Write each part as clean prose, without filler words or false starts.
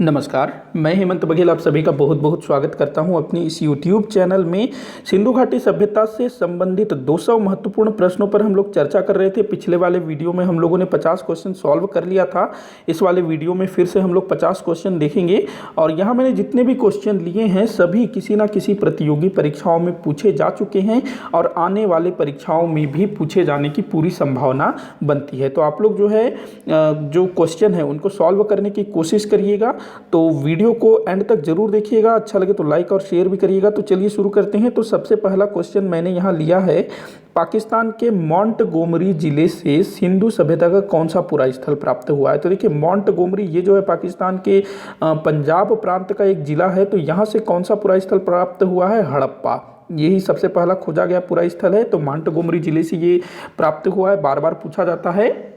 नमस्कार, मैं हेमंत बघेल आप सभी का बहुत बहुत स्वागत करता हूं अपनी इस YouTube चैनल में। सिंधु घाटी सभ्यता से संबंधित 200 महत्वपूर्ण प्रश्नों पर हम लोग चर्चा कर रहे थे। पिछले वाले वीडियो में हम लोगों ने 50 क्वेश्चन सॉल्व कर लिया था। इस वाले वीडियो में फिर से हम लोग 50 क्वेश्चन देखेंगे और यहाँ मैंने जितने भी क्वेश्चन लिए हैं सभी किसी न किसी प्रतियोगी परीक्षाओं में पूछे जा चुके हैं और आने वाले परीक्षाओं में भी पूछे जाने की पूरी संभावना बनती है। तो आप लोग जो है जो क्वेश्चन है उनको सॉल्व करने की कोशिश करिएगा। तो वीडियो को एंड तक जरूर देखिएगा, अच्छा लगे तो लाइक और शेयर भी करिएगा। तो चलिए शुरू करते हैं। तो सबसे पहला क्वेश्चन मैंने यहाँ लिया है, पाकिस्तान के मोंटगोमरी जिले से सिंधु सभ्यता का कौन सा पुरा स्थल प्राप्त हुआ है। तो देखिए मोंटगोमरी ये जो है पाकिस्तान के पंजाब प्रांत का एक जिला है। तो यहाँ से कौन सा पुरा स्थल प्राप्त हुआ है, हड़प्पा। यही सबसे पहला खोजा गया पुरा स्थल है। तो मोंटगोमरी जिले से ये प्राप्त हुआ है, बार बार पूछा जाता है।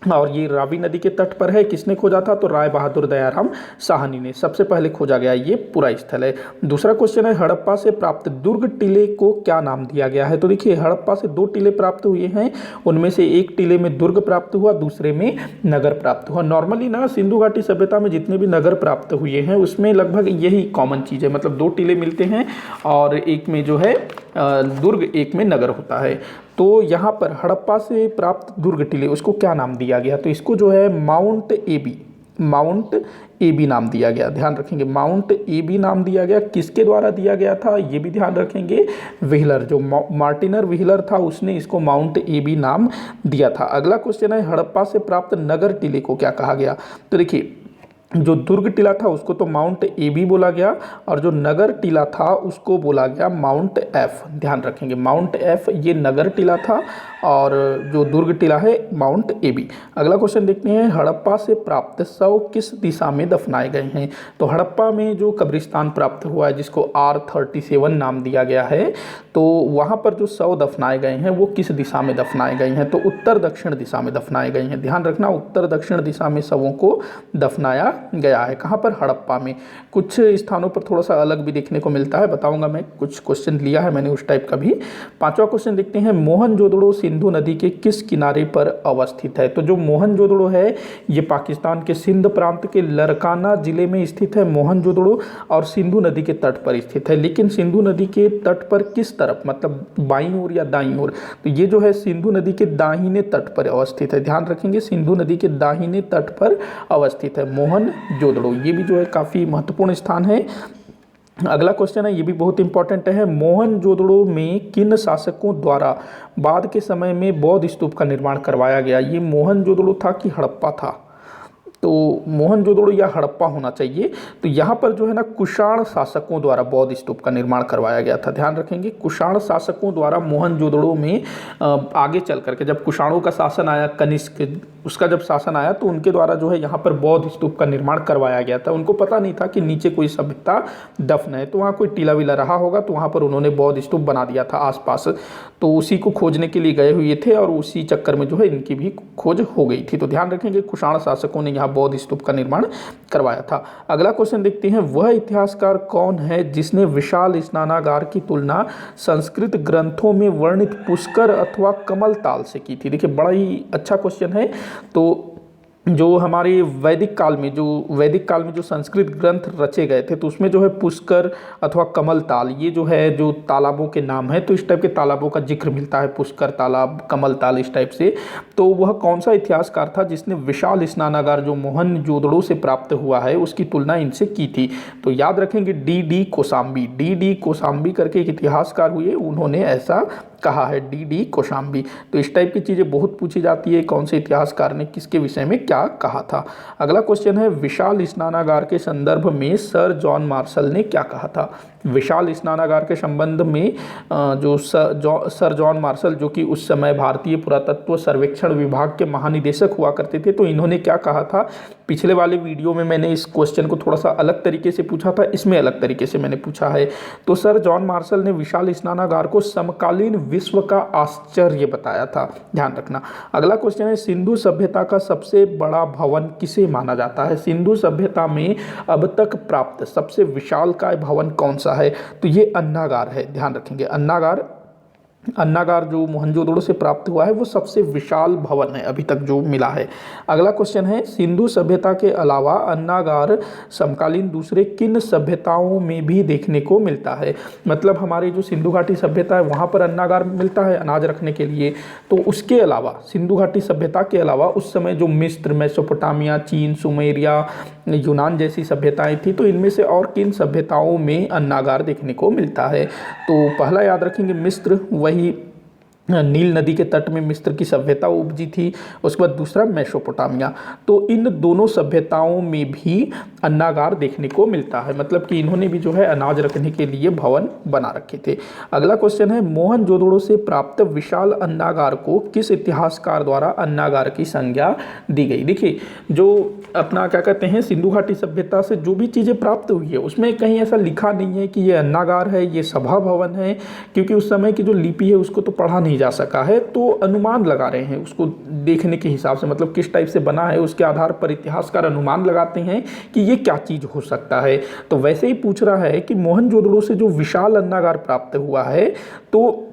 और ये रावी नदी के तट पर है। किसने खोजा था, तो राय बहादुर दयाराम साहनी ने सबसे पहले खोजा गया ये पुरा स्थल है। दूसरा क्वेश्चन है, हड़प्पा से प्राप्त दुर्ग टीले को क्या नाम दिया गया है। तो देखिए हड़प्पा से 2 टीले प्राप्त हुए हैं, उनमें से एक टीले में दुर्ग प्राप्त हुआ, दूसरे में नगर प्राप्त हुआ। नॉर्मली ना सिंधु घाटी सभ्यता में जितने भी नगर प्राप्त हुए हैं उसमें लगभग यही कॉमन चीज़ है, मतलब 2 टीले मिलते हैं और एक में जो है दुर्ग, एक में नगर होता है। तो यहाँ पर हड़प्पा से प्राप्त दुर्ग टीले उसको क्या नाम दिया गया, तो इसको जो है माउंट एबी नाम दिया गया। ध्यान रखेंगे माउंट एबी नाम दिया गया। किसके द्वारा दिया गया था ये भी ध्यान रखेंगे, व्हीलर, जो मार्टिनर व्हीलर था उसने इसको माउंट एबी नाम दिया था। अगला क्वेश्चन है, हड़प्पा से प्राप्त नगर टीले को क्या कहा गया। तो देखिए जो दुर्ग टीला था उसको तो माउंट एबी बोला गया और जो नगर टीला था उसको बोला गया माउंट एफ। ध्यान रखेंगे माउंट एफ ये नगर टीला था और जो दुर्ग टीला है माउंट एबी। अगला क्वेश्चन देखते हैं, हड़प्पा से प्राप्त शव किस दिशा में दफनाए गए हैं। तो हड़प्पा में जो कब्रिस्तान प्राप्त हुआ है जिसको R37 नाम दिया गया है, तो वहाँ पर जो शव दफनाए गए हैं वो किस दिशा में दफनाए गए हैं, तो उत्तर दक्षिण दिशा में दफनाए गए हैं। ध्यान रखना उत्तर दक्षिण दिशा में शवों को दफनाया गया है। कहाँ पर, हड़प्पा में। कुछ स्थानों पर थोड़ा सा अलग भी देखने को मिलता है, बताऊंगा मैं, कुछ क्वेश्चन लिया है मैंने उस टाइप का भी। 5वां क्वेश्चन देखते हैं, मोहनजोदड़ो सिंधु नदी के किस किनारे पर अवस्थित है। तो जो मोहनजोदड़ो है ये पाकिस्तान के सिंध प्रांत के लरकाना जिले में स्थित है मोहनजोदड़ो और सिंधु नदी के तट पर स्थित है। लेकिन सिंधु नदी के तट पर किस तरफ, मतलब बाईं ओर या दाईं ओर, तो ये जो है सिंधु नदी के दाहिने तट पर अवस्थित है। ध्यान रखेंगे सिंधु नदी के दाहिने तट पर अवस्थित है मोहनजोदड़ो। ये भी जो है काफ़ी महत्वपूर्ण स्थान है। अगला क्वेश्चन है, ये भी बहुत इंपॉर्टेंट है, मोहनजोदड़ो में किन शासकों द्वारा बाद के समय में बौद्ध स्तूप का निर्माण करवाया गया। ये मोहनजोदड़ो था कि हड़प्पा था, तो मोहनजोदड़ो या हड़प्पा होना चाहिए। तो यहाँ पर जो है ना कुषाण शासकों द्वारा बौद्ध स्तूप का निर्माण करवाया गया था। ध्यान रखेंगे कुषाण शासकों द्वारा मोहनजोदड़ो में आगे चल करके जब कुषाणों का शासन आया, कनिष्क उसका जब शासन आया तो उनके द्वारा जो है यहाँ पर बौद्ध स्तूप का निर्माण करवाया गया था। उनको पता नहीं था कि नीचे कोई सभ्यता दफन है, तो वहाँ कोई टीला वीला रहा होगा तो वहाँ पर उन्होंने बौद्ध स्तूप बना दिया था आसपास। तो उसी को खोजने के लिए गए हुए थे और उसी चक्कर में जो है इनकी भी खोज हो गई थी। तो ध्यान रखेंगे कुषाण शासकों ने यहाँ बौद्ध स्तूप का निर्माण करवाया था। अगला क्वेश्चन देखते हैं, वह इतिहासकार कौन है जिसने विशाल स्नानागार की तुलना संस्कृत ग्रंथों में वर्णित पुष्कर अथवा कमल ताल से की थी। देखिए बड़ा ही अच्छा क्वेश्चन है। तो जो हमारे वैदिक काल में जो संस्कृत ग्रंथ रचे गए थे तो उसमें जो है पुष्कर अथवा कमल ताल ये जो है जो तालाबों के नाम है, तो इस टाइप के तालाबों का जिक्र मिलता है, पुष्कर तालाब, कमल ताल, इस टाइप से। तो वह कौन सा इतिहासकार था जिसने विशाल स्नानागार जो मोहनजोदड़ो से प्राप्त हुआ है उसकी तुलना इनसे की थी। तो याद रखेंगे डी कोसाम्बी करके एक इतिहासकार हुए, उन्होंने ऐसा कहा है, डी कोशाम्बी। तो इस टाइप की चीज़ें बहुत पूछी जाती है, कौन से इतिहासकार ने किसके विषय में क्या कहा था। अगला क्वेश्चन है, विशाल स्नानागार के संदर्भ में सर जॉन मार्शल ने क्या कहा था। विशाल स्नानागार के संबंध में जो सर जॉन मार्शल जो कि उस समय भारतीय पुरातत्व सर्वेक्षण विभाग के महानिदेशक हुआ करते थे, तो इन्होंने क्या कहा था। पिछले वाले वीडियो में मैंने इस क्वेश्चन को थोड़ा सा अलग तरीके से पूछा था, इसमें अलग तरीके से मैंने पूछा है। तो सर जॉन मार्शल ने विशाल स्नानागार को समकालीन विश्व का आश्चर्य बताया था। ध्यान रखना। अगला क्वेश्चन है, सिंधु सभ्यता का सबसे बड़ा भवन किसे माना जाता है। सिंधु सभ्यता में अब तक प्राप्त सबसे विशालकाय भवन कौन सा है, तो ये अन्नागार है। ध्यान रखेंगे अन्नागार अन्नागार जो मोहनजोदड़ो से प्राप्त हुआ है वो सबसे विशाल भवन है अभी तक जो मिला है। अगला क्वेश्चन है, सिंधु सभ्यता के अलावा अन्नागार समकालीन दूसरे किन सभ्यताओं में भी देखने को मिलता है। मतलब हमारी जो सिंधु घाटी सभ्यता है वहाँ पर अन्नागार मिलता है अनाज रखने के लिए, तो उसके अलावा सिंधु घाटी सभ्यता के अलावा उस समय जो मिस्र, मेसोपोटामिया, चीन, सुमेरिया, यूनान जैसी सभ्यताएं थी, तो इनमें से और किन सभ्यताओं में अन्नागार देखने को मिलता है। तो पहला याद रखेंगे मिस्र, वही नील नदी के तट में मिस्र की सभ्यता उपजी थी। उसके बाद दूसरा मेसोपोटामिया। तो इन दोनों सभ्यताओं में भी अन्नागार देखने को मिलता है, मतलब कि इन्होंने भी जो है अनाज रखने के लिए भवन बना रखे थे। अगला क्वेश्चन है, मोहनजोदड़ो से प्राप्त विशाल अन्नागार को किस इतिहासकार द्वारा अन्नागार की संज्ञा दी गई। देखिए, जो अपना क्या कहते हैं सिंधु घाटी सभ्यता से जो भी चीज़ें प्राप्त हुई है उसमें कहीं ऐसा लिखा नहीं है कि ये अन्नागार है, ये सभा भवन है, क्योंकि उस समय की जो लिपि है उसको तो पढ़ा नहीं जा सका है। तो अनुमान लगा रहे हैं उसको देखने के हिसाब से, मतलब किस टाइप से बना है उसके आधार पर इतिहासकार अनुमान लगाते हैं कि ये क्या चीज़ हो सकता है। तो वैसे ही पूछ रहा है कि मोहनजोदड़ो से जो विशाल अन्नागार प्राप्त हुआ है तो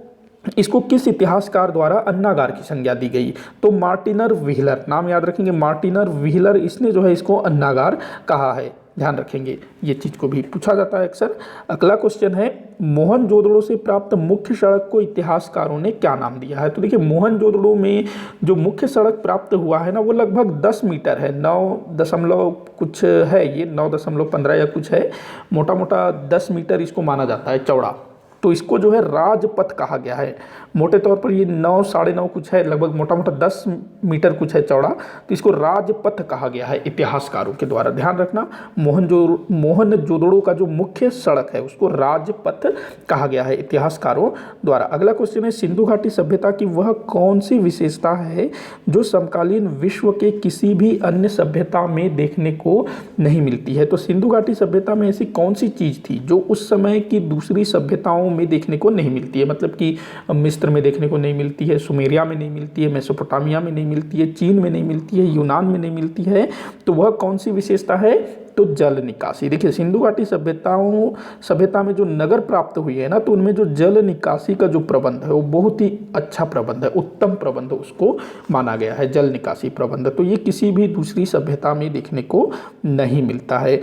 इसको किस इतिहासकार द्वारा अन्नागार की संज्ञा दी गई। तो मार्टिनर व्हीलर, नाम याद रखेंगे, मार्टिनर व्हीलर, इसने जो है इसको अन्नागार कहा है। ध्यान रखेंगे, ये चीज़ को भी पूछा जाता है अक्सर। अगला क्वेश्चन है, मोहनजोदड़ो से प्राप्त मुख्य सड़क को इतिहासकारों ने क्या नाम दिया है। तो देखिए, मोहनजोदड़ो में जो मुख्य सड़क प्राप्त हुआ है ना वो लगभग 10 मीटर है, 9 दशमलव कुछ है, ये 9.15 या कुछ है, मोटा मोटा 10 मीटर इसको माना जाता है चौड़ा। तो इसको जो है राजपथ कहा गया है। मोटे तौर पर ये 9 साढ़े 9 कुछ है, लगभग मोटा मोटा 10 मीटर कुछ है चौड़ा, तो इसको राजपथ कहा गया है इतिहासकारों के द्वारा। ध्यान रखना, मोहनजोदड़ो का जो मुख्य सड़क है उसको राजपथ कहा गया है इतिहासकारों द्वारा। अगला क्वेश्चन है, सिंधु घाटी सभ्यता की वह कौन सी विशेषता है जो समकालीन विश्व के किसी भी अन्य सभ्यता में देखने को नहीं मिलती है। तो सिंधु घाटी सभ्यता में ऐसी कौन सी चीज़ थी जो उस समय की दूसरी सभ्यताओं में देखने को नहीं मिलती है। मतलब कि मिस्र में देखने को नहीं मिलती है, सुमेरिया में नहीं मिलती है, मेसोपोटामिया में नहीं मिलती है, चीन में नहीं मिलती है, यूनान में नहीं मिलती है। तो वह कौन सी विशेषता है, तो जल निकासी। देखिए, सिंधु घाटी सभ्यता में जो नगर प्राप्त हुई है ना, तो उनमें जो जल निकासी का जो प्रबंध है वो बहुत ही अच्छा प्रबंध है, उत्तम प्रबंध उसको माना गया है, जल निकासी प्रबंध। तो ये किसी भी दूसरी सभ्यता में देखने को नहीं मिलता है।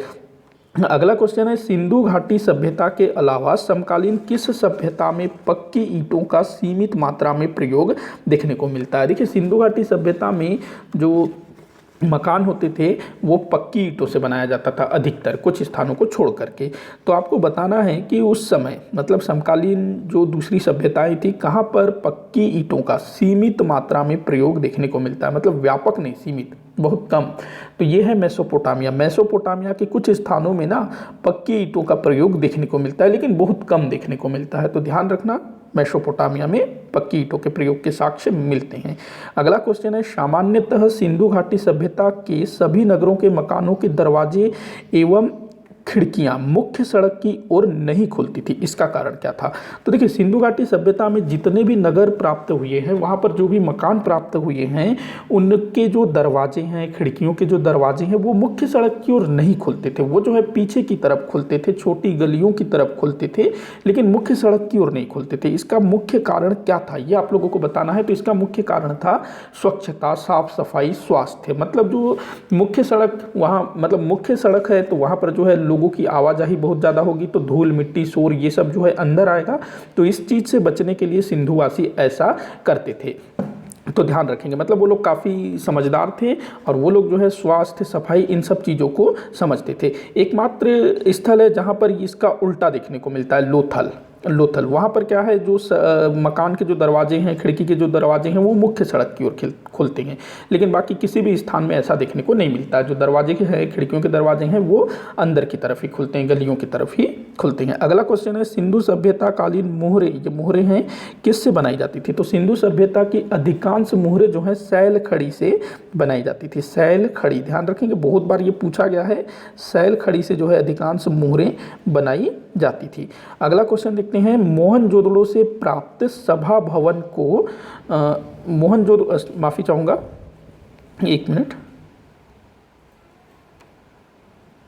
अगला क्वेश्चन है, सिंधु घाटी सभ्यता के अलावा समकालीन किस सभ्यता में पक्की ईंटों का सीमित मात्रा में प्रयोग देखने को मिलता है। देखिए, सिंधु घाटी सभ्यता में जो मकान होते थे वो पक्की ईंटों से बनाया जाता था अधिकतर, कुछ स्थानों को छोड़ करके। तो आपको बताना है कि उस समय मतलब समकालीन जो दूसरी सभ्यताएं थी कहाँ पर पक्की ईंटों का सीमित मात्रा में प्रयोग देखने को मिलता है, मतलब व्यापक नहीं, सीमित, बहुत कम। तो ये है मेसोपोटामिया। मेसोपोटामिया के कुछ स्थानों में ना पक्की ईंटों का प्रयोग देखने को मिलता है, लेकिन बहुत कम देखने को मिलता है। तो ध्यान रखना, मेसोपोटामिया में पक्की ईंटों के प्रयोग के साक्ष्य मिलते हैं। अगला क्वेश्चन है, सामान्यतः सिंधु घाटी सभ्यता के सभी नगरों के मकानों के दरवाजे एवं खिड़कियां मुख्य सड़क की ओर नहीं खुलती थी, इसका कारण क्या था। तो देखिए, सिंधु घाटी सभ्यता में जितने भी नगर प्राप्त हुए हैं, वहाँ पर जो भी मकान प्राप्त हुए हैं, उनके जो दरवाजे हैं, खिड़कियों के जो दरवाजे हैं, वो मुख्य सड़क की ओर नहीं खुलते थे, वो जो है पीछे की तरफ खुलते थे, छोटी गलियों की तरफ खुलते थे, लेकिन मुख्य सड़क की ओर नहीं खुलते थे। इसका मुख्य कारण क्या था, ये आप लोगों को बताना है। तो इसका मुख्य कारण था स्वच्छता, साफ सफाई, स्वास्थ्य। मतलब जो मुख्य सड़क वहाँ, मतलब मुख्य सड़क है तो वहाँ पर जो है लोगों की आवाजाही बहुत ज़्यादा होगी, तो धूल मिट्टी शोर ये सब जो है अंदर आएगा। तो इस चीज़ से बचने के लिए सिंधुवासी ऐसा करते थे। तो ध्यान रखेंगे, मतलब वो लोग काफ़ी समझदार थे और वो लोग जो है स्वास्थ्य, सफाई, इन सब चीज़ों को समझते थे। एकमात्र स्थल है जहाँ पर इसका उल्टा देखने को मिलता है, लोथल। वहाँ पर क्या है, जो मकान के जो दरवाजे हैं, खिड़की के जो दरवाजे हैं, वो मुख्य सड़क की ओर खुलते हैं, लेकिन बाकी किसी भी स्थान में ऐसा देखने को नहीं मिलता है। जो दरवाजे के हैं, खिड़कियों के दरवाजे हैं, वो अंदर की तरफ ही खुलते हैं, गलियों की तरफ ही खुलते हैं। अगला क्वेश्चन है, सिंधु सभ्यता कालीन मोहरे, ये मोहरे हैं, किससे बनाई जाती थी। तो सिंधु सभ्यता की अधिकांश मोहरे जो है सैल खड़ी से बनाई जाती थी। सैल खड़ी, ध्यान रखेंगे, बहुत बार ये पूछा गया है, सैल खड़ी से जो है अधिकांश मोहरे बनाई जाती थी। अगला क्वेश्चन देखते हैं, मोहनजोदड़ो से प्राप्त सभा भवन को माफ़ी चाहूँगा, एक मिनट,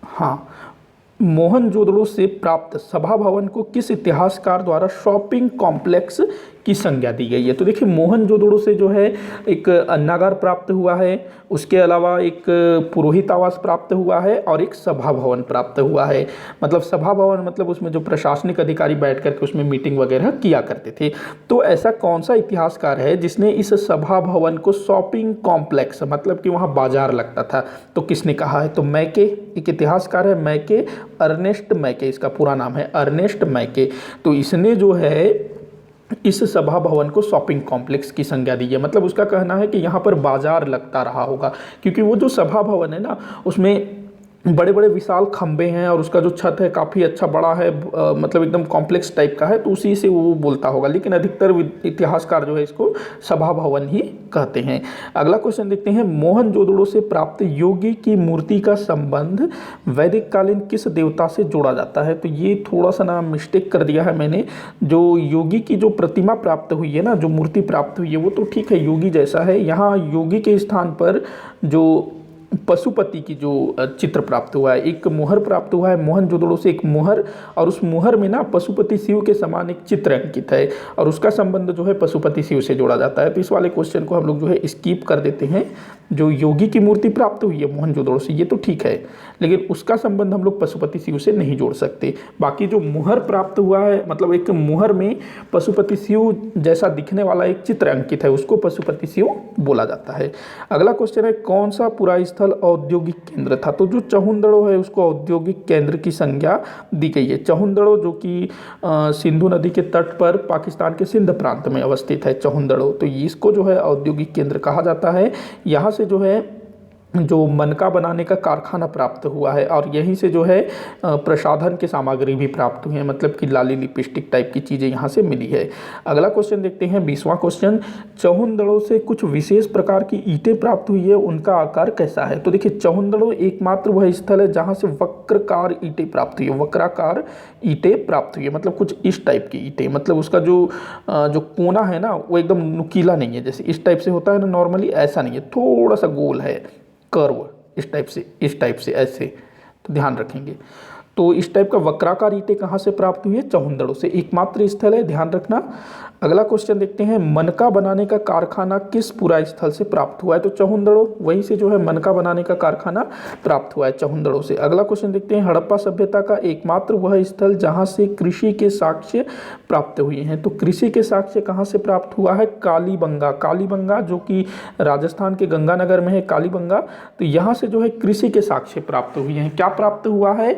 हाँ, मोहनजोदड़ो से प्राप्त सभा भवन को किस इतिहासकार द्वारा शॉपिंग कॉम्प्लेक्स की संज्ञा दी गई है। तो देखिए मोहनजोदड़ो से जो है एक अन्नागार प्राप्त हुआ है, उसके अलावा एक पुरोहित आवास प्राप्त हुआ है और एक सभा भवन प्राप्त हुआ है। मतलब सभा भवन मतलब उसमें जो प्रशासनिक अधिकारी बैठ करके उसमें मीटिंग वगैरह किया करते थे। तो ऐसा कौन सा इतिहासकार है जिसने इस सभा भवन को शॉपिंग कॉम्प्लेक्स, मतलब कि वहाँ बाजार लगता था, तो किसने कहा है? तो मैके, एक इतिहासकार है मैके, अर्नेस्ट मैके इसका पूरा नाम है, अर्नेस्ट मैके। तो इसने जो है इस सभा भवन को शॉपिंग कॉम्प्लेक्स की संज्ञा दी है। मतलब उसका कहना है कि यहाँ पर बाजार लगता रहा होगा, क्योंकि वो जो सभा भवन है ना उसमें बड़े बड़े विशाल खंबे हैं और उसका जो छत है काफ़ी अच्छा बड़ा है, मतलब एकदम कॉम्प्लेक्स टाइप का है, तो उसी से वो बोलता होगा। लेकिन अधिकतर इतिहासकार जो है इसको सभा भवन ही कहते हैं। अगला क्वेश्चन देखते हैं, मोहनजोदड़ो से प्राप्त योगी की मूर्ति का संबंध वैदिक कालीन किस देवता से जोड़ा जाता है? तो ये थोड़ा सा ना मिस्टेक कर दिया है मैंने। जो योगी की जो प्रतिमा प्राप्त हुई है ना, जो मूर्ति प्राप्त हुई है, वो तो ठीक है योगी जैसा है। यहाँ योगी के स्थान पर जो पशुपति की जो चित्र प्राप्त हुआ है, एक मोहर प्राप्त हुआ है मोहनजोदड़ो से, एक मोहर, और उस मोहर में ना पशुपति शिव के समान एक चित्र अंकित है और उसका संबंध जो है पशुपति शिव से जोड़ा जाता है। तो इस वाले क्वेश्चन को हम लोग जो है स्किप कर देते हैं। जो योगी की मूर्ति प्राप्त हुई है मोहनजोदड़ो से ये तो ठीक है, लेकिन उसका संबंध हम लोग पशुपति शिव से नहीं जोड़ सकते। बाकी जो मोहर प्राप्त हुआ है, मतलब एक मोहर में पशुपति शिव जैसा दिखने वाला एक चित्र अंकित है, उसको पशुपति शिव बोला जाता है। अगला क्वेश्चन है, कौन सा पुरा स्थल औद्योगिक केंद्र था? तो जो चहुंदड़ो है उसको औद्योगिक केंद्र की संज्ञा दी गई है। चहुंदड़ो जो कि सिंधु नदी के तट पर पाकिस्तान के सिंध प्रांत में अवस्थित है चहुंदड़ो, तो इसको जो है औद्योगिक केंद्र कहा जाता है। यहाँ से जो है जो मनका बनाने का कारखाना प्राप्त हुआ है और यहीं से जो है प्रसाधन की सामग्री भी प्राप्त हुई है, मतलब कि लाली लिपस्टिक टाइप की चीज़ें यहाँ से मिली है। अगला क्वेश्चन देखते हैं 20वां क्वेश्चन, चहुंदड़ो से कुछ विशेष प्रकार की ईंटें प्राप्त हुई है, उनका आकार कैसा है? तो देखिए चहुंदड़ो एकमात्र वह स्थल है जहाँ से वक्राकार ईंटें प्राप्त हुई है, वक्राकार ईंटें प्राप्त हुई है, मतलब कुछ इस टाइप की ईंटें, मतलब उसका जो कोना है ना वो एकदम नुकीला नहीं है, जैसे इस टाइप से होता है ना नॉर्मली, ऐसा नहीं है, थोड़ा सा गोल है, कर्व इस टाइप से ऐसे, तो ध्यान रखेंगे। तो इस टाइप का वक्राकार ईंटें कहाँ से प्राप्त हुई है? चहुंदड़ो से, एकमात्र स्थल है, ध्यान रखना। अगला क्वेश्चन देखते हैं, मनका बनाने का कारखाना किस पुरा स्थल से प्राप्त हुआ है? तो चहुंदड़ो, वहीं से जो है मनका बनाने का कारखाना प्राप्त हुआ है चहुंदड़ो से। अगला क्वेश्चन देखते हैं, हड़प्पा सभ्यता का एकमात्र वह स्थल जहाँ से कृषि के साक्ष्य प्राप्त हुए हैं। तो कृषि के साक्ष्य कहाँ से प्राप्त हुआ है? कालीबंगा, कालीबंगा जो कि राजस्थान के गंगानगर में है कालीबंगा, तो यहाँ से जो है कृषि के साक्ष्य प्राप्त हुए हैं। क्या प्राप्त हुआ है?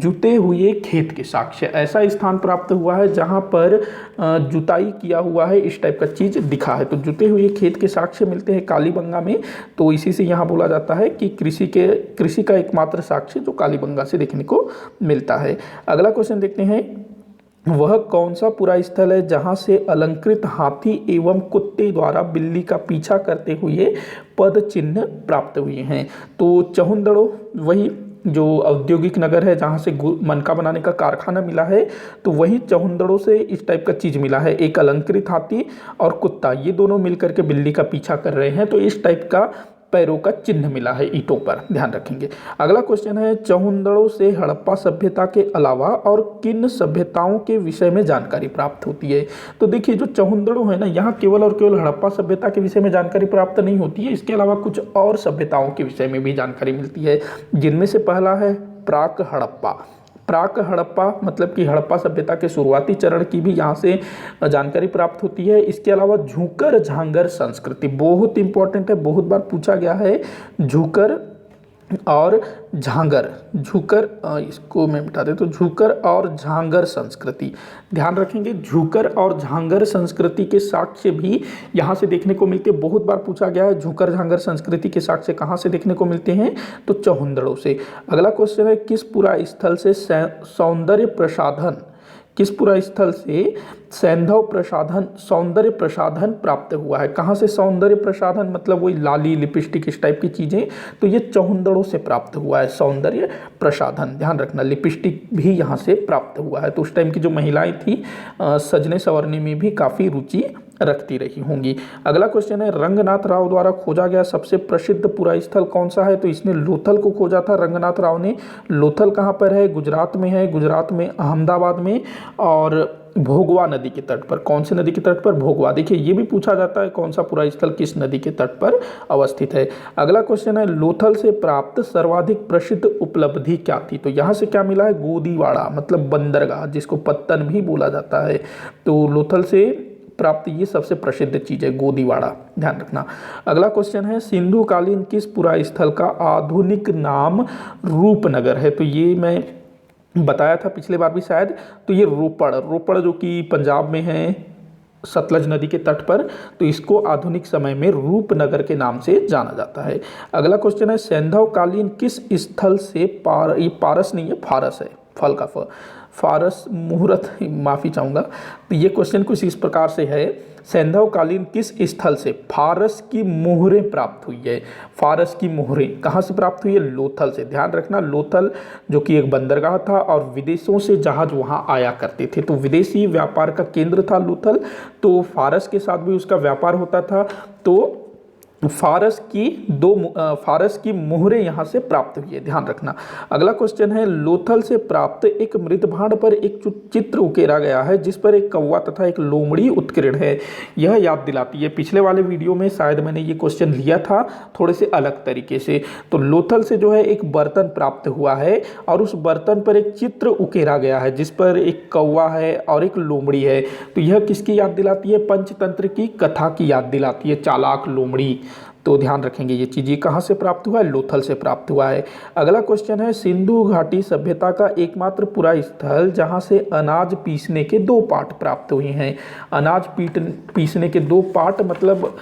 जुते हुए खेत के साक्ष्य, ऐसा स्थान प्राप्त हुआ है जहाँ पर जुताई किया हुआ है, इस टाइप का चीज़ दिखा है। तो जुते हुए खेत के साक्ष्य मिलते हैं कालीबंगा में, तो इसी से यहाँ बोला जाता है कि कृषि का एकमात्र साक्ष्य जो कालीबंगा से देखने को मिलता है। अगला क्वेश्चन देखते हैं, वह कौन सा पुरा स्थल है जहाँ से अलंकृत हाथी एवं कुत्ते द्वारा बिल्ली का पीछा करते हुए पद चिन्ह प्राप्त हुए हैं? तो चहुंदड़ो, वही जो औद्योगिक नगर है जहाँ से मनका बनाने का कारखाना मिला है, तो वही चहुंदड़ो से इस टाइप का चीज़ मिला है, एक अलंकृत हाथी और कुत्ता, ये दोनों मिलकर के बिल्ली का पीछा कर रहे हैं, तो इस टाइप का पैरों का चिन्ह मिला है ईंटों पर, ध्यान रखेंगे। अगला क्वेश्चन है, चहुंदड़ो से हड़प्पा सभ्यता के अलावा और किन सभ्यताओं के विषय में जानकारी प्राप्त होती है? तो देखिए जो चहुंदड़ो है ना, यहाँ केवल और केवल हड़प्पा सभ्यता के विषय में जानकारी प्राप्त नहीं होती है, इसके अलावा कुछ और सभ्यताओं के विषय में भी जानकारी मिलती है, जिनमें से पहला है प्राक हड़प्पा। प्राक हड़प्पा मतलब कि हड़प्पा सभ्यता के शुरुआती चरण की भी यहाँ से जानकारी प्राप्त होती है। इसके अलावा झूकर झांगर संस्कृति बहुत इंपॉर्टेंट है, बहुत बार पूछा गया है, झूकर और झांगर, झूकर इसको मैं मिटा देता हूँ, झूकर और झांगर संस्कृति, ध्यान रखेंगे। झूकर और झांगर संस्कृति के साक्ष्य भी यहाँ से देखने को मिलते हैं, बहुत बार पूछा गया है झूकर झांगर संस्कृति के साक्ष्य कहाँ से देखने को मिलते हैं? तो चहुंदड़ो से। अगला क्वेश्चन है, किस पुरा स्थल से सौंदर्य प्रसाधन, किस पुरा स्थल से सौंदर्य प्रसाधन प्राप्त हुआ है? कहाँ से सौंदर्य प्रसाधन, मतलब वही लाली लिपस्टिक इस टाइप की चीज़ें, तो ये चहुंदड़ो से प्राप्त हुआ है सौंदर्य प्रसाधन, ध्यान रखना। लिपस्टिक भी यहाँ से प्राप्त हुआ है, तो उस टाइम की जो महिलाएं थी सजने संवरने में भी काफ़ी रुचि रखती रही होंगी। अगला क्वेश्चन है, रंगनाथ राव द्वारा खोजा गया सबसे प्रसिद्ध पुरा स्थल कौन सा है? तो इसने लोथल को खोजा था रंगनाथ राव ने। लोथल कहाँ पर है? गुजरात में है, गुजरात में अहमदाबाद में, और भोगवा नदी के तट पर। कौन सी नदी के तट पर? भोगवा। देखिए ये भी पूछा जाता है कौन सा पुरा स्थल किस नदी के तट पर अवस्थित है। अगला क्वेश्चन है लोथल से प्राप्त सर्वाधिक प्रसिद्ध उपलब्धि क्या थी? तो यहाँ से क्या मिला है? गोदीवाड़ा मतलब बंदरगाह, जिसको पत्तन भी बोला जाता है। तो लोथल से प्राप्त ये सबसे प्रसिद्ध चीज है गोदीवाड़ा, ध्यान रखना। अगला क्वेश्चन है सिंधु कालीन किस पुरा स्थल का आधुनिक नाम रूपनगर है? तो ये मैं बताया था पिछले बार भी शायद। तो ये रोपड़ जो कि पंजाब में है सतलज नदी के तट पर, तो इसको आधुनिक समय में रूपनगर के नाम से जाना जाता है। अगला क्वेश्चन है सैंधव कालीन किस स्थल से ये पारस नहीं है, फारस है, फल का फ, फारस मुहूर्त, माफ़ी चाहूँगा। तो ये क्वेश्चन कुछ इस प्रकार से है, सैंधव कालीन किस स्थल से फारस की मोहरें प्राप्त हुई है? फारस की मोहरें कहाँ से प्राप्त हुई है? लोथल से। ध्यान रखना लोथल जो कि एक बंदरगाह था और विदेशों से जहाज वहाँ आया करते थे, तो विदेशी व्यापार का केंद्र था लोथल। तो फारस के साथ भी उसका व्यापार होता था। तो फारस की मोहरें यहाँ से प्राप्त हुई है, ध्यान रखना। अगला क्वेश्चन है लोथल से प्राप्त एक मृतभांड पर एक चित्र उकेरा गया है जिस पर एक कौवा तथा एक लोमड़ी उत्कीर्ण है, यह याद दिलाती है। पिछले वाले वीडियो में शायद मैंने ये क्वेश्चन लिया था थोड़े से अलग तरीके से। तो लोथल से जो है एक बर्तन प्राप्त हुआ है और उस बर्तन पर एक चित्र उकेरा गया है जिस पर एक कौवा है और एक लोमड़ी है। तो यह किसकी याद दिलाती है? पंचतंत्र की कथा की याद दिलाती है, चालाक लोमड़ी। तो ध्यान रखेंगे ये चीज़। ये कहाँ से प्राप्त हुआ है? लोथल से प्राप्त हुआ है। अगला क्वेश्चन है सिंधु घाटी सभ्यता का एकमात्र पुरा स्थल जहाँ से अनाज पीसने के 2 पार्ट प्राप्त हुए हैं। अनाज पीसने के 2 पार्ट मतलब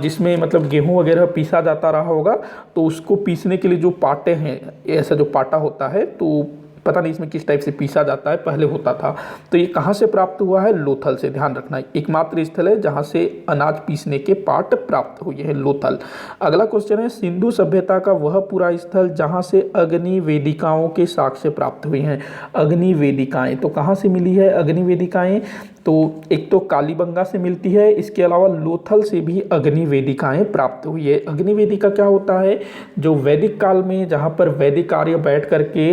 जिसमें मतलब गेहूँ वगैरह पीसा जाता रहा होगा, तो उसको पीसने के लिए जो पाटे हैं, ऐसा जो पाटा होता है, तो पता नहीं इसमें किस टाइप से पीसा जाता है, पहले होता था। तो ये कहाँ से प्राप्त हुआ है? लोथल से। ध्यान रखना एकमात्र स्थल है जहाँ से अनाज पीसने के पार्ट प्राप्त हुए हैं, लोथल। अगला क्वेश्चन है सिंधु सभ्यता का वह पूरा स्थल जहाँ से अग्नि वेदिकाओं के साक्ष्य प्राप्त हुए हैं। अग्नि वेदिकाएं तो कहाँ से मिली है अग्नि वेदिकाएं? तो एक तो कालीबंगा से मिलती है, इसके अलावा लोथल से भी अग्नि वेदिकाएं प्राप्त हुई है। अग्नि वेदिका क्या होता है? जो वैदिक काल में जहाँ पर वैदिक कार्य बैठ करके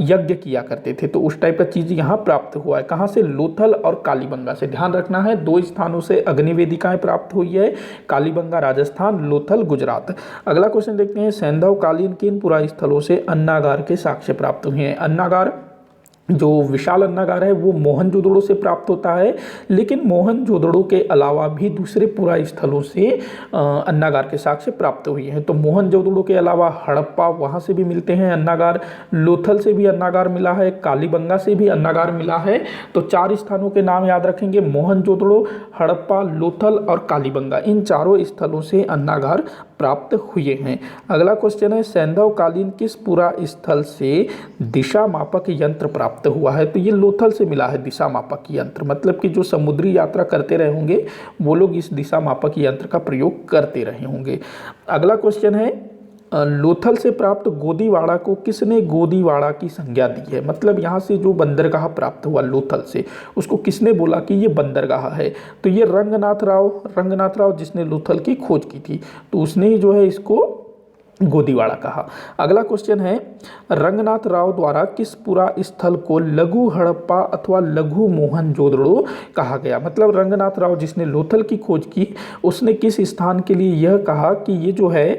यज्ञ किया करते थे, तो उस टाइप का चीज़ यहाँ प्राप्त हुआ है। कहाँ से? लोथल और कालीबंगा से। ध्यान रखना है 2 स्थानों से अग्नि वेदिकाएं प्राप्त हुई है, कालीबंगा राजस्थान, लोथल गुजरात। अगला क्वेश्चन देखते हैं सैंधव कालीन किन पुरा स्थलों से अन्नागार के साक्ष्य प्राप्त हुए हैं? अन्नागार जो विशाल अन्नागार है वो मोहनजोदड़ो से प्राप्त होता है, लेकिन मोहनजोदड़ो के अलावा भी दूसरे पुरा स्थलों से अन्नागार के साक्ष्य प्राप्त हुए हैं। तो मोहनजोदड़ो के अलावा हड़प्पा, वहाँ से भी मिलते हैं अन्नागार, लोथल से भी अन्नागार मिला है, कालीबंगा से भी अन्नागार मिला है। तो 4 स्थानों के नाम याद रखेंगे, मोहनजोदड़ो, हड़प्पा, लोथल और कालीबंगा। इन चारों स्थलों से अन्नागार प्राप्त हुए हैं। अगला क्वेश्चन है सैंधव कालीन किस पुरा स्थल से दिशा मापक यंत्र प्राप्त हुआ है? तो ये लोथल से मिला है दिशा मापक यंत्र, मतलब कि जो समुद्री यात्रा करते रहे होंगे वो लोग इस दिशा मापक यंत्र का प्रयोग करते रहे होंगे। अगला क्वेश्चन है लोथल से प्राप्त गोदीवाड़ा को किसने गोदीवाड़ा की संज्ञा दी है? मतलब यहाँ से जो बंदरगाह प्राप्त हुआ लोथल से, उसको किसने बोला कि ये बंदरगाह है? तो ये रंगनाथ राव जिसने लोथल की खोज की थी, तो उसने ही जो है इसको गोदीवाड़ा कहा। अगला क्वेश्चन है रंगनाथ राव द्वारा किस पुरा स्थल को लघु हड़प्पा अथवा लघु मोहनजोदड़ो कहा गया? मतलब रंगनाथ राव जिसने लोथल की खोज की, उसने किस स्थान के लिए यह कहा कि ये जो है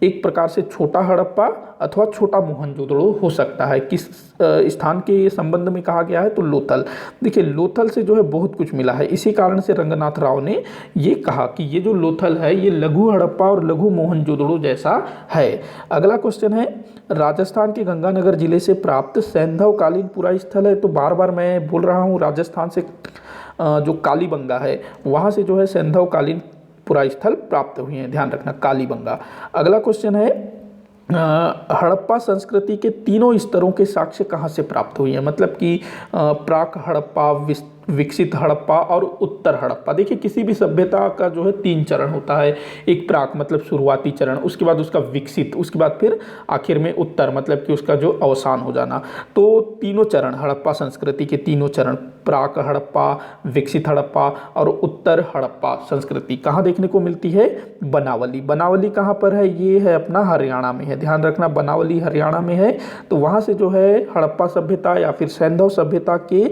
एक प्रकार से छोटा हड़प्पा अथवा छोटा मोहनजोदड़ो हो सकता है। किस स्थान के संबंध में कहा गया है? तो लोथल। देखिए लोथल से जो है बहुत कुछ मिला है, इसी कारण से रंगनाथ राव ने ये कहा कि ये जो लोथल है ये लघु हड़प्पा और लघु मोहनजोदड़ो जैसा है। अगला क्वेश्चन है राजस्थान के गंगानगर जिले से प्राप्त सैंधव कालीन पुरा स्थल है। तो बार बार मैं बोल रहा हूँ राजस्थान से जो कालीबंगा है वहाँ से जो है सैंधव कालीन पुरा स्थल प्राप्त हुए हैं, ध्यान रखना कालीबंगा। अगला क्वेश्चन है हड़प्पा संस्कृति के तीनों स्तरों के साक्ष्य कहाँ से प्राप्त हुए हैं? मतलब कि प्राक हड़प्पा, विकसित हड़प्पा और उत्तर हड़प्पा। देखिए किसी भी सभ्यता का जो है 3 चरण होता है, एक प्राक मतलब शुरुआती चरण, उसके बाद उसका विकसित, उसके बाद फिर आखिर में उत्तर मतलब कि उसका जो अवसान हो जाना। तो तीनों चरण हड़प्पा संस्कृति के तीनों चरण, प्राक हड़प्पा, विकसित हड़प्पा और उत्तर हड़प्पा संस्कृति कहाँ देखने को मिलती है? बनावली। बनावली कहाँ पर है? ये है अपना हरियाणा में है, ध्यान रखना बनावली हरियाणा में है। तो वहाँ से जो है हड़प्पा सभ्यता या फिर सैंधव सभ्यता के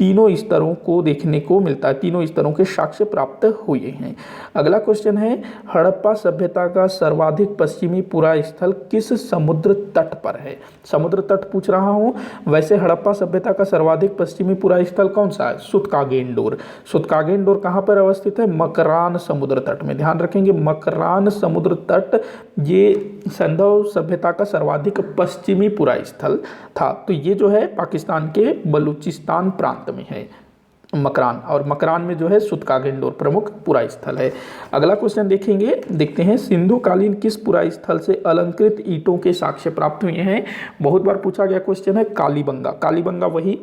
तीनों स्तरों को देखने को मिलता है, तीनों स्तरों के साक्ष्य प्राप्त हुए हैं। अगला क्वेश्चन है हड़प्पा सभ्यता का सर्वाधिक पश्चिमी पुरा स्थल किस समुद्र तट पर है? समुद्र तट पूछ रहा हूँ। वैसे हड़प्पा सभ्यता का सर्वाधिक पश्चिमी पुरा स्थल कौन सा है? सुतकागेंडोर। सुतकागेंडोर कहाँ पर अवस्थित है? मकरान समुद्र तट में। ध्यान रखेंगे, मकरान समुद्र तट ये सिंधु सभ्यता का सर्वाधिक पश्चिमी पुरा स्थल था। तो ये जो है पाकिस्तान के बलूचिस्तान प्रांत में है मकरान, और मकरान में जो है सुतकागेंडोर प्रमुख पुरा स्थल है। अगला क्वेश्चन देखेंगे, देखते हैं सिंधु कालीन किस पुरा स्थल से अलंकृत ईंटों के साक्ष्य प्राप्त हुए हैं? बहुत बार पूछा गया क्वेश्चन है कालीबंगा। कालीबंगा वही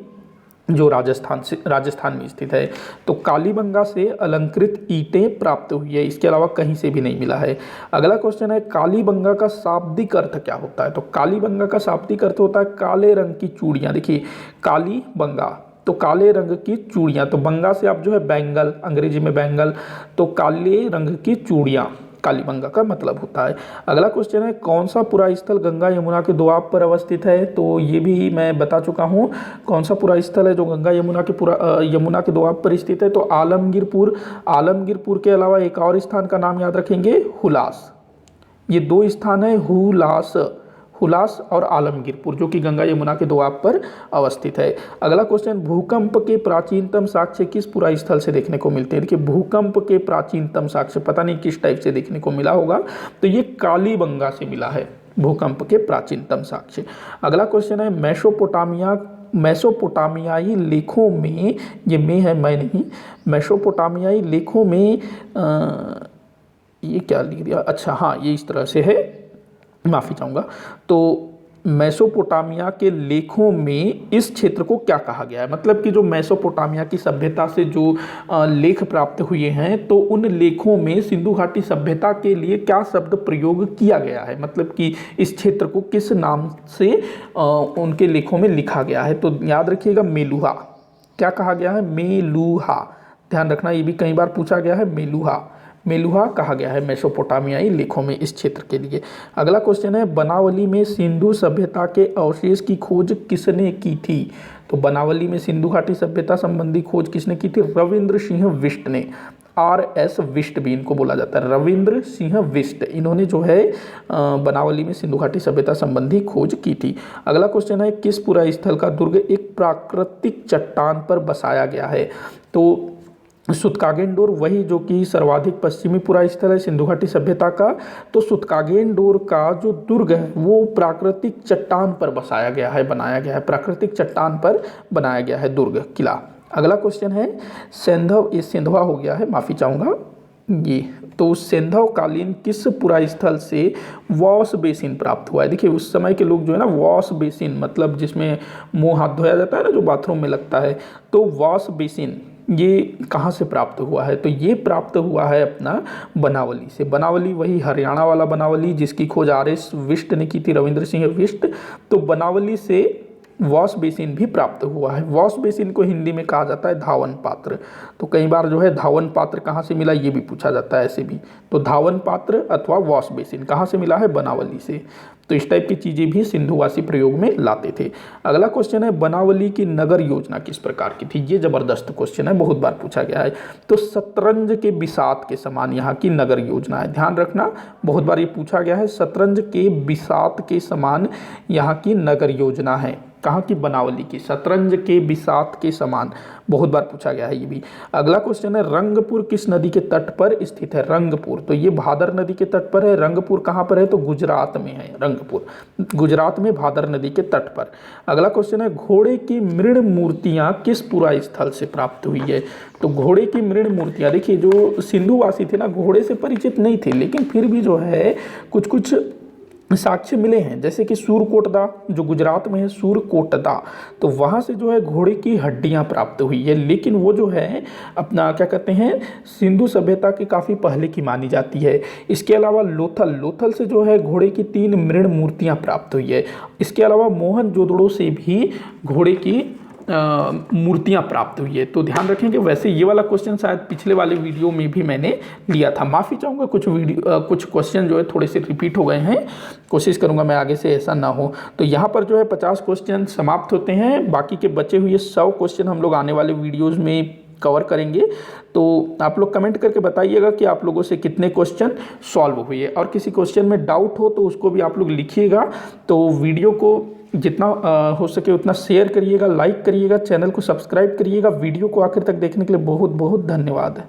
जो राजस्थान में स्थित है। तो कालीबंगा से अलंकृत ईंटें प्राप्त हुई है, इसके अलावा कहीं से भी नहीं मिला है। अगला क्वेश्चन है कालीबंगा का शाब्दिक अर्थ क्या होता है? तो कालीबंगा का शाब्दिक अर्थ होता है काले रंग की चूड़ियाँ। देखिए कालीबंगा तो काले रंग की चूड़ियाँ, तो बंगा से आप जो है बैंगल, अंग्रेजी में बैंगल, तो काले रंग की चूड़ियाँ कालीबंगा का मतलब होता है। अगला क्वेश्चन है कौन सा पुरा स्थल गंगा यमुना के दोआब पर अवस्थित है? तो ये भी मैं बता चुका हूँ कौन सा पुरा स्थल है जो गंगा यमुना के दोआब पर स्थित है। तो आलमगीरपुर। आलमगीरपुर के अलावा एक और स्थान का नाम याद रखेंगे, हुलास। ये दो स्थान है, हुलास और आलमगीरपुर, जो कि गंगा यमुना के दोआब पर अवस्थित है। अगला क्वेश्चन भूकंप के प्राचीनतम साक्ष्य किस पुरा स्थल से देखने को मिलते हैं? देखिए भूकंप के प्राचीनतम साक्ष्य पता नहीं किस टाइप से देखने को मिला होगा, तो ये कालीबंगा से मिला है भूकंप के प्राचीनतम साक्ष्य। अगला क्वेश्चन है मेसोपोटामियाई लेखों में, ये में है मैं नहीं, मेसोपोटामियाई लेखों में ये क्या लिख दिया, अच्छा हाँ ये इस तरह से है, माफ़ी चाहूँगा। तो मेसोपोटामिया के लेखों में इस क्षेत्र को क्या कहा गया है? मतलब कि जो मेसोपोटामिया की सभ्यता से जो लेख प्राप्त हुए हैं, तो उन लेखों में सिंधु घाटी सभ्यता के लिए क्या शब्द प्रयोग किया गया है? मतलब कि इस क्षेत्र को किस नाम से उनके लेखों में लिखा गया है? तो याद रखिएगा मेलुहा। क्या कहा गया है? मेलुहा। ध्यान रखना, ये भी कई बार पूछा गया है, मेलुहा कहा गया है मेसोपोटामियाई लेखों में इस क्षेत्र के लिए। अगला क्वेश्चन है बनावली में सिंधु सभ्यता के अवशेष की खोज किसने की थी? तो बनावली में सिंधु घाटी सभ्यता संबंधी खोज किसने की थी? रविंद्र सिंह बिष्ट ने। RS बिष्ट भी इनको बोला जाता है, रविंद्र सिंह बिष्ट। इन्होंने जो है बनावली में सिंधु घाटी सभ्यता संबंधी खोज की थी। अगला क्वेश्चन है किस पुरा स्थल का दुर्ग एक प्राकृतिक चट्टान पर बसाया गया है? तो सुतकागेंडोर वही जो कि सर्वाधिक पश्चिमी पुरा स्थल है सिंधु घाटी सभ्यता का। तो सुतकागेंडोर का जो दुर्ग है वो प्राकृतिक चट्टान पर बसाया गया है, बनाया गया है, प्राकृतिक चट्टान पर बनाया गया है दुर्ग, किला। अगला क्वेश्चन है सेंधवा हो गया है, माफ़ी चाहूँगा ये। तो सेंधव कालीन किस पुरा स्थल से वॉश बेसिन प्राप्त हुआ है? देखिए उस समय के लोग जो है ना वॉश बेसिन, मतलब जिसमें मुंह हाथ धोया जाता है ना, जो बाथरूम में लगता है, तो वॉश बेसिन ये कहाँ से प्राप्त हुआ है? तो ये प्राप्त हुआ है अपना बनावली से। बनावली वही हरियाणा वाला बनावली जिसकी खोज RS बिष्ट ने की थी, रविंद्र सिंह बिष्ट। तो बनावली से वॉश बेसिन भी प्राप्त हुआ है। वॉश बेसिन को हिंदी में कहा जाता है धावन पात्र। तो कई बार जो है धावन पात्र कहाँ से मिला ये भी पूछा जाता है ऐसे भी। तो धावन पात्र अथवा वॉश बेसिन कहाँ से मिला है? बनावली से। तो इस टाइप की चीज़ें भी सिंधुवासी प्रयोग में लाते थे। अगला क्वेश्चन है बनावली की नगर योजना किस प्रकार की थी? ये जबरदस्त क्वेश्चन है, बहुत बार पूछा गया है। तो शतरंज के बिसात के समान यहाँ की नगर योजना है। ध्यान रखना, बहुत बार ये पूछा गया है, शतरंज के बिसात के समान यहाँ की नगर योजना है। कहाँ की? बनावली की। शतरंज के बिसात के समान, बहुत बार पूछा गया है ये भी। अगला क्वेश्चन है रंगपुर किस नदी के तट पर स्थित है? रंगपुर, तो ये भादर नदी के तट पर है। रंगपुर कहाँ पर है? तो गुजरात में है रंगपुर, गुजरात में भादर नदी के तट पर। अगला क्वेश्चन है घोड़े की मृण मूर्तियाँ किस पुरा स्थल से प्राप्त हुई है? तो घोड़े की मृण मूर्तियाँ, देखिए जो सिंधुवासी थे ना घोड़े से परिचित नहीं थे, लेकिन फिर भी जो है कुछ कुछ साक्ष्य मिले हैं, जैसे कि सूरकोटदा जो गुजरात में है, सूरकोटदा, तो वहाँ से जो है घोड़े की हड्डियाँ प्राप्त हुई है। लेकिन वो जो है अपना क्या कहते हैं सिंधु सभ्यता के काफ़ी पहले की मानी जाती है। इसके अलावा लोथल से जो है घोड़े की 3 मृण मूर्तियाँ प्राप्त हुई है। इसके अलावा मोहनजोदड़ो से भी घोड़े की मूर्तियाँ प्राप्त हुई है, तो ध्यान रखेंगे। वैसे ये वाला क्वेश्चन शायद पिछले वाले वीडियो में भी मैंने लिया था, माफ़ी चाहूँगा कुछ क्वेश्चन जो है थोड़े से रिपीट हो गए हैं, कोशिश करूँगा मैं आगे से ऐसा ना हो। तो यहाँ पर जो है 50 क्वेश्चन समाप्त होते हैं, बाकी के बचे हुए 100 क्वेश्चन हम लोग आने वाले वीडियोज़ में कवर करेंगे। तो आप लोग कमेंट करके बताइएगा कि आप लोगों से कितने क्वेश्चन सॉल्व हुए, और किसी क्वेश्चन में डाउट हो तो उसको भी आप लोग लिखिएगा। तो वीडियो को जितना हो सके उतना शेयर करिएगा, लाइक करिएगा, चैनल को सब्सक्राइब करिएगा। वीडियो को आखिर तक देखने के लिए बहुत बहुत धन्यवाद।